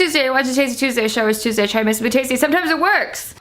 Tuesday. Watch the Tasty Tuesday show. It's Tuesday. Try to make something tasty. Sometimes it works.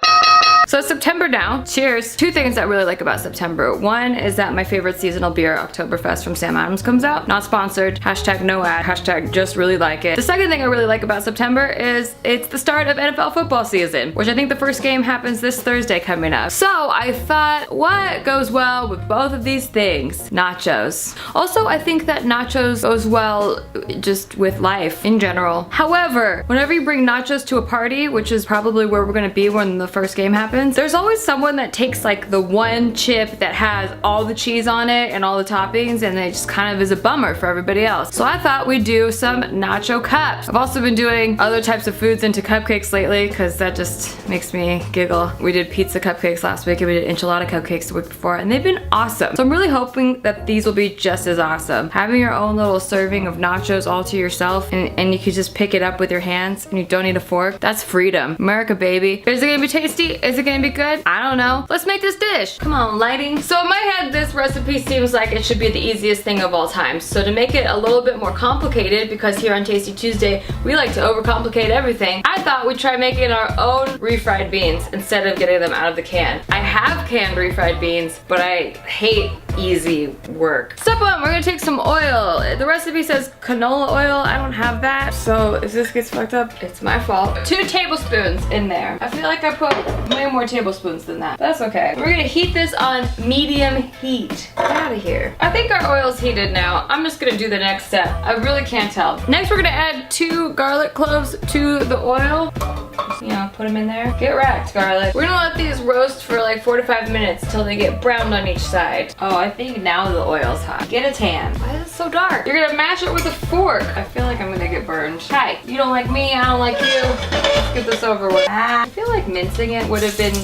So it's September now. Cheers. Two things I really like about September. One is that my favorite seasonal beer, Oktoberfest from Sam Adams, comes out. Not sponsored. Hashtag no ad. Hashtag just really like it. The second thing I really like about September is it's the start of NFL football season, which I think the first game happens this Thursday coming up. So I thought, what goes well with both of these things? Nachos. Also, I think that nachos goes well just with life in general. However, whenever you bring nachos to a party, which is probably where we're gonna be when the first game happens, there's always someone that takes like the one chip that has all the cheese on it and all the toppings, and it just kind of is a bummer for everybody else. So I thought we'd do some nacho cups. I've also been doing other types of foods into cupcakes lately because that just makes me giggle. We did pizza cupcakes last week and we did enchilada cupcakes the week before, and they've been awesome. So I'm really hoping that these will be just as awesome. Having your own little serving of nachos all to yourself, and you can just pick it up with your hands and you don't need a fork. That's freedom. America, baby. Is it gonna be tasty? Is it gonna be good? I don't know. Let's make this dish. Come on, lighting. So in my head, this recipe seems like it should be the easiest thing of all time. So to make it a little bit more complicated, because here on Tasty Tuesday, we like to overcomplicate everything, I thought we'd try making our own refried beans instead of getting them out of the can. I have canned refried beans, but I hate easy work. Step one, we're gonna take some oil. The recipe says canola oil. I don't have that. So if this gets fucked up, it's my fault. 2 tablespoons in there. I feel like I put way more tablespoons than that. That's okay. We're gonna heat this on medium heat. Get out of here. I think our oil's heated now. I'm just gonna do the next step. I really can't tell. Next, we're gonna add 2 garlic cloves to the oil. Just, you know, put them in there. Get wrecked, garlic. We're gonna let these roast for like 4 to 5 minutes until they get browned on each side. Oh, I think now the oil's hot. Get a tan. Why is it so dark? You're gonna mash it with a fork. I feel like I'm gonna get burned. Hi, you don't like me, I don't like you. Let's get this over with. I feel like mincing it would have been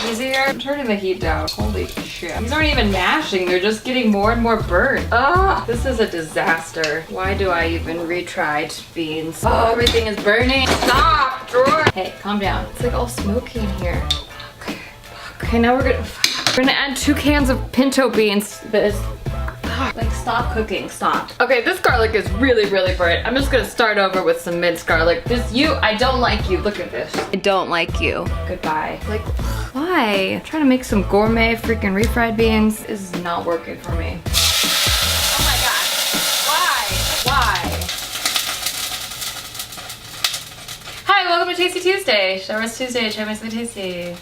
easier. I'm turning the heat down. Holy shit. These aren't even mashing, they're just getting more and more burnt. Ugh, this is a disaster. Why do I even retried beans? Oh, everything is burning. Stop, drawer. Hey, calm down. It's like all smoky in here. Okay, now we're gonna add 2 cans of pinto beans. This, like, stop cooking, stop. Okay, this garlic is really, really burnt. I'm just gonna start over with some minced garlic. I don't like you. Look at this. I don't like you. Goodbye. Like, why? I'm trying to make some gourmet freaking refried beans. This is not working for me. Oh my gosh. Why? Hi, welcome to Tasty Tuesday. Shower's Tuesday, try my something tasty.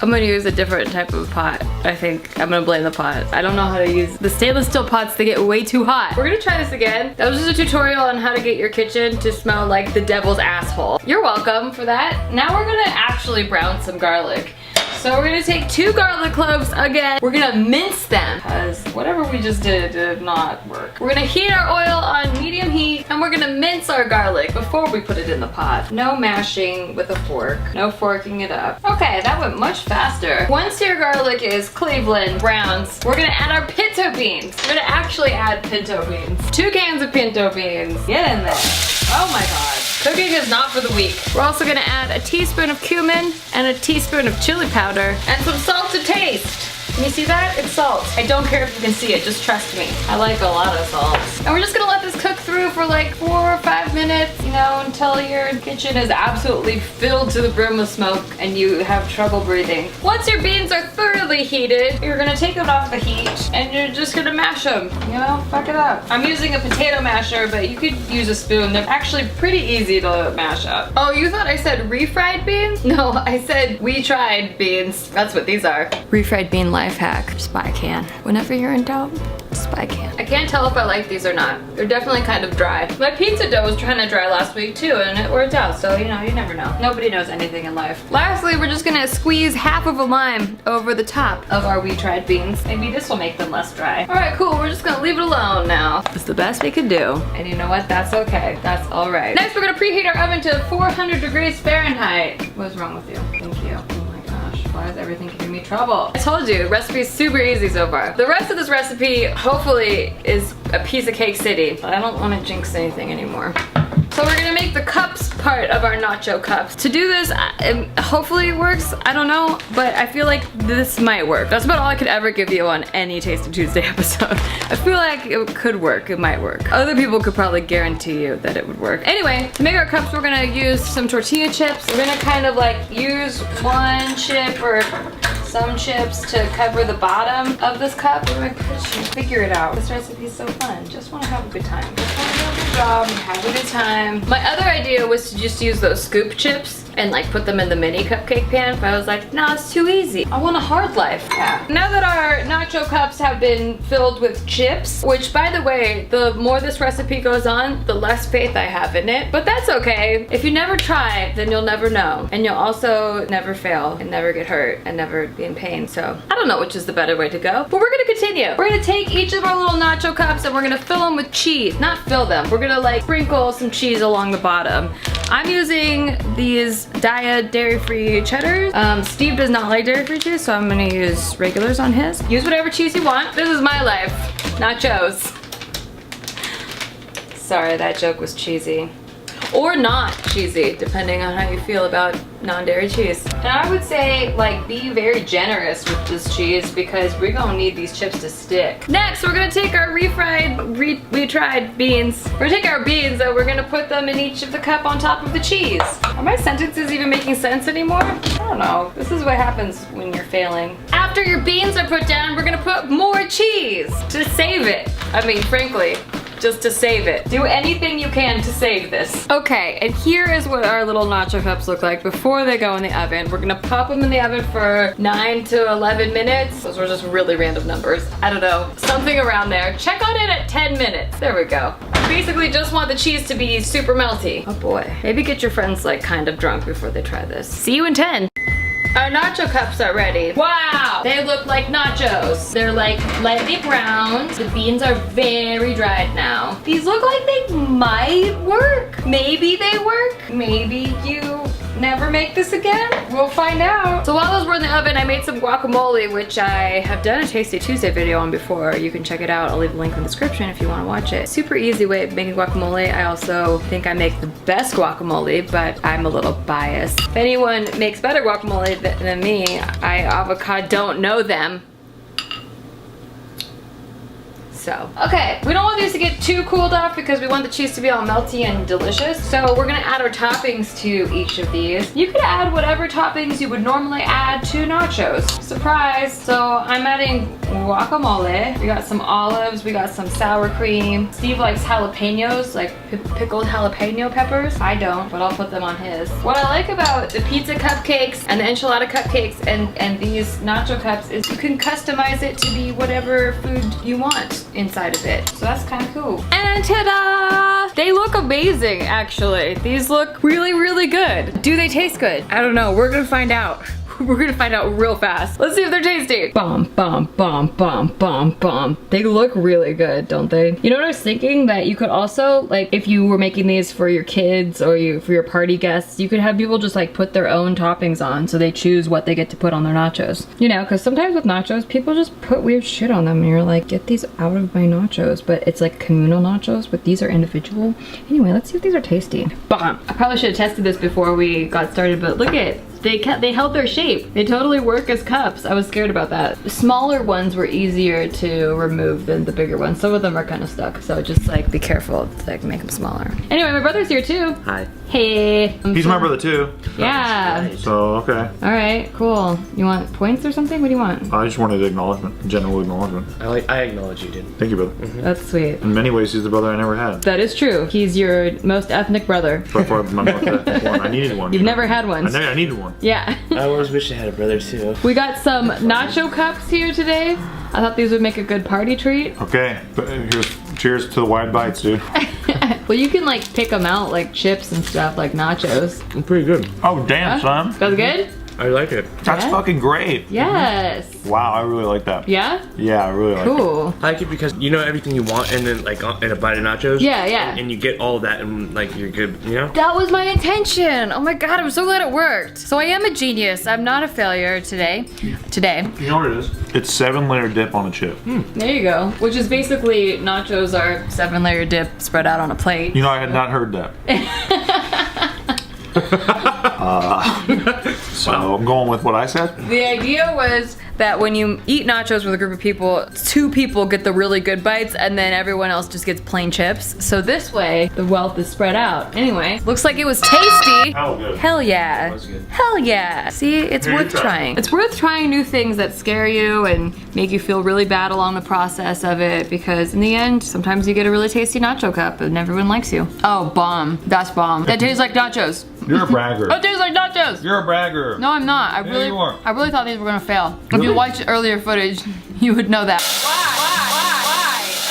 I'm gonna use a different type of pot. I think I'm gonna blame the pot. I don't know how to use the stainless steel pots. They get way too hot. We're gonna try this again. That was just a tutorial on how to get your kitchen to smell like the devil's asshole. You're welcome for that. Now we're gonna actually brown some garlic. So we're gonna take 2 garlic cloves again. We're gonna mince them because whatever we just did not work. We're gonna heat our oil on medium heat and we're gonna mince our garlic before we put it in the pot. No mashing with a fork. No forking it up. Okay, that went much faster. Once your garlic is Cleveland browns, we're gonna add our pinto beans. We're gonna actually add pinto beans. 2 cans of pinto beans. Get in there. Oh my god. Cooking is not for the weak. We're also gonna add a teaspoon of cumin and a teaspoon of chili powder and some salt to taste. Can you see that? It's salt. I don't care if you can see it, just trust me. I like a lot of salt. And we're just gonna let this cook through for like 4 or 5 minutes, you know, until your kitchen is absolutely filled to the brim with smoke and you have trouble breathing. Once your beans are thoroughly heated, you're gonna take them off the heat and you're just gonna mash them, you know, fuck it up. I'm using a potato masher, but you could use a spoon. They're actually pretty easy to mash up. Oh, you thought I said refried beans? No, I said we tried beans. That's what these are. Refried bean life hack. Just buy a can. Whenever you're in doubt, just buy a can. I can't tell if I like these or not. They're definitely kind of dry. My pizza dough was trying to dry last week too, and it worked out, so you know, you never know. Nobody knows anything in life. Lastly, we're just gonna squeeze half of a lime over the top of our we tried beans. Maybe this will make them less dry. All right, cool, we're just gonna leave it alone now. It's the best we could do. And you know what, that's okay. That's all right. Next, we're gonna preheat our oven to 400 degrees Fahrenheit. What's wrong with you? Thank you. Why is everything giving me trouble? I told you, the recipe is super easy so far. The rest of this recipe, hopefully, is a piece of cake city, but I don't want to jinx anything anymore. So we're gonna make the cups part of our nacho cups. To do this, hopefully it works, I don't know, but I feel like this might work. That's about all I could ever give you on any Tasty Tuesday episode. I feel like it could work, it might work. Other people could probably guarantee you that it would work. Anyway, to make our cups, we're gonna use some tortilla chips. We're gonna kind of like use one chip or some chips to cover the bottom of this cup. We're gonna figure it out. This recipe is so fun. Just wanna have a good time. Just wanna do a good job and have a good time. My other idea was to just use those scoop chips and like put them in the mini cupcake pan, but I was like, no, it's too easy. I want a hard life. Yeah. Now that our nacho cups have been filled with chips, which by the way, the more this recipe goes on, the less faith I have in it, but that's okay. If you never try, then you'll never know. And you'll also never fail and never get hurt and never be in pain. So I don't know which is the better way to go, but we're gonna continue. We're gonna take each of our little nacho cups and we're gonna fill them with cheese. Not fill them, we're gonna like sprinkle some cheese along the bottom. I'm using these Daiya dairy-free cheddars. Steve does not like dairy-free cheese, so I'm gonna use regulars on his. Use whatever cheese you want. This is my life. Nachos. Sorry, that joke was cheesy. Or not cheesy, depending on how you feel about non-dairy cheese. And I would say, like, be very generous with this cheese because we're gonna need these chips to stick. Next, we're gonna take our retried beans. We're gonna take our beans and we're gonna put them in each of the cup on top of the cheese. Are my sentences even making sense anymore? I don't know. This is what happens when you're failing. After your beans are put down, we're gonna put more cheese to save it. I mean, frankly, just to save it. Do anything you can to save this. Okay, and here is what our little nacho cups look like before they go in the oven. We're gonna pop them in the oven for 9 to 11 minutes. Those were just really random numbers. I don't know, something around there. Check on it at 10 minutes. There we go. Basically just want the cheese to be super melty. Oh boy. Maybe get your friends like kind of drunk before they try this. See you in 10. Our nacho cups are ready. Wow, they look like nachos. They're like lightly browned. The beans are very dried now. These look like they might work. Maybe they work. Maybe you never make this again. We'll find out. So while those were in the oven, I made some guacamole, which I have done a Tasty Tuesday video on before. You can check it out. I'll leave a link in the description if you want to watch it. Super easy way of making guacamole. I also think I make the best guacamole, but I'm a little biased. If anyone makes better guacamole than me, I avocado don't know them. So, okay, we don't want these to get too cooled off because we want the cheese to be all melty and delicious. So we're gonna add our toppings to each of these. You could add whatever toppings you would normally add to nachos. Surprise! So I'm adding guacamole. We got some olives, we got some sour cream. Steve likes jalapenos, like pickled jalapeno peppers. I don't, but I'll put them on his. What I like about the pizza cupcakes and the enchilada cupcakes and these nacho cups is you can customize it to be whatever food you want inside of it. So that's kind of cool. And ta-da! They look amazing, actually. These look really, really good. Do they taste good? I don't know. We're gonna find out. We're gonna find out real fast. Let's see if they're tasty. Bomb, bomb, bomb, bomb, bomb, bomb. They look really good, don't they? You know what I was thinking? That you could also, like, if you were making these for your kids or for your party guests, you could have people just like put their own toppings on so they choose what they get to put on their nachos. You know, because sometimes with nachos, people just put weird shit on them and you're like, get these out of my nachos. But it's like communal nachos, but these are individual. Anyway, let's see if these are tasty. Bomb. I probably should have tested this before we got started, but look at they held their shape. They totally work as cups. I was scared about that. The smaller ones were easier to remove than the bigger ones. Some of them are kind of stuck, so just like be careful to like make them smaller. Anyway, my brother's here too. Hi. Hey. He's my brother too. Yeah. So, okay. All right, cool. You want points or something? What do you want? I just wanted acknowledgement, general acknowledgement. I acknowledge you, dude. Thank you, brother. That's sweet. In many ways, he's the brother I never had. That is true. He's your most ethnic brother. Before my mother had one. I needed one. You've never had one. I needed one. Yeah. I always wish I had a brother too. We got some nacho cups here today. I thought these would make a good party treat. Okay, here's cheers to the wide bites, dude. Well, you can like pick them out like chips and stuff, like nachos. I'm pretty good. Oh, damn, son. That's good? I like it. That's Yeah? fucking great. Yes. Wow, I really like that. Yeah? Yeah, I really like it. Cool. I like it because you know everything you want and then like in a bite of nachos. Yeah, yeah. And you get all of that and like you're good, you know? That was my intention. Oh my god, I'm so glad it worked. So I am a genius. I'm not a failure today. You know what it is? It's 7-layer dip on a chip. There you go. Which is basically nachos are 7-layer dip spread out on a plate. You know, I had not heard that. So I'm going with what I said. The idea was that when you eat nachos with a group of people, 2 people get the really good bites and then everyone else just gets plain chips. So this way, the wealth is spread out. Anyway, looks like it was tasty. Hell good. Hell yeah. That was good. Hell yeah. See, it's Here, you worth try. trying. It's worth trying new things that scare you and make you feel really bad along the process of it, because in the end, sometimes you get a really tasty nacho cup and everyone likes you. Oh, bomb. That's bomb. That tastes like nachos. You're a bragger. That tastes like nachos. You're a bragger. No, I'm not. I you are. really thought these were gonna fail. If you Really? watched earlier footage, you would know that.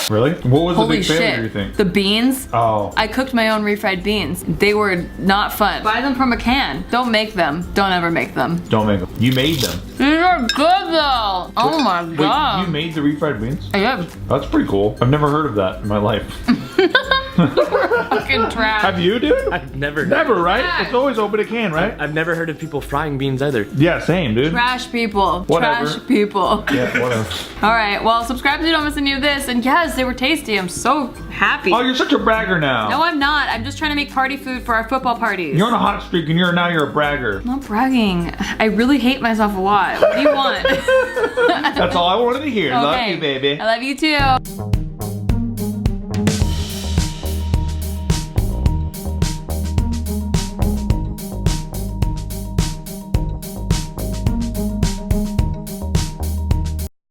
Really? What was Holy the big failure, shit. you think? The beans. Oh. I cooked my own refried beans. They were not fun. Buy them from a can. Don't make them. Don't ever make them. Don't make them. You made them. These are good though. Oh my Wait, god. you made the refried beans? I did. That's pretty cool. I've never heard of that in my life. Fucking trash. Have you, dude? I've never. Never, right? Yeah. It's always open a can, right? I've never heard of people frying beans either. Yeah, same, dude. Trash people. Whatever. Trash people. Yeah, whatever. All right. Well, subscribe so you don't miss any of this. And yes, they were tasty. I'm so happy. Oh, you're such a bragger now. No, I'm not. I'm just trying to make party food for our football parties. You're on a hot streak and now you're a bragger. I'm not bragging. I really hate myself a lot. What do you want? That's all I wanted to hear. Love Okay. you, baby. I love you too.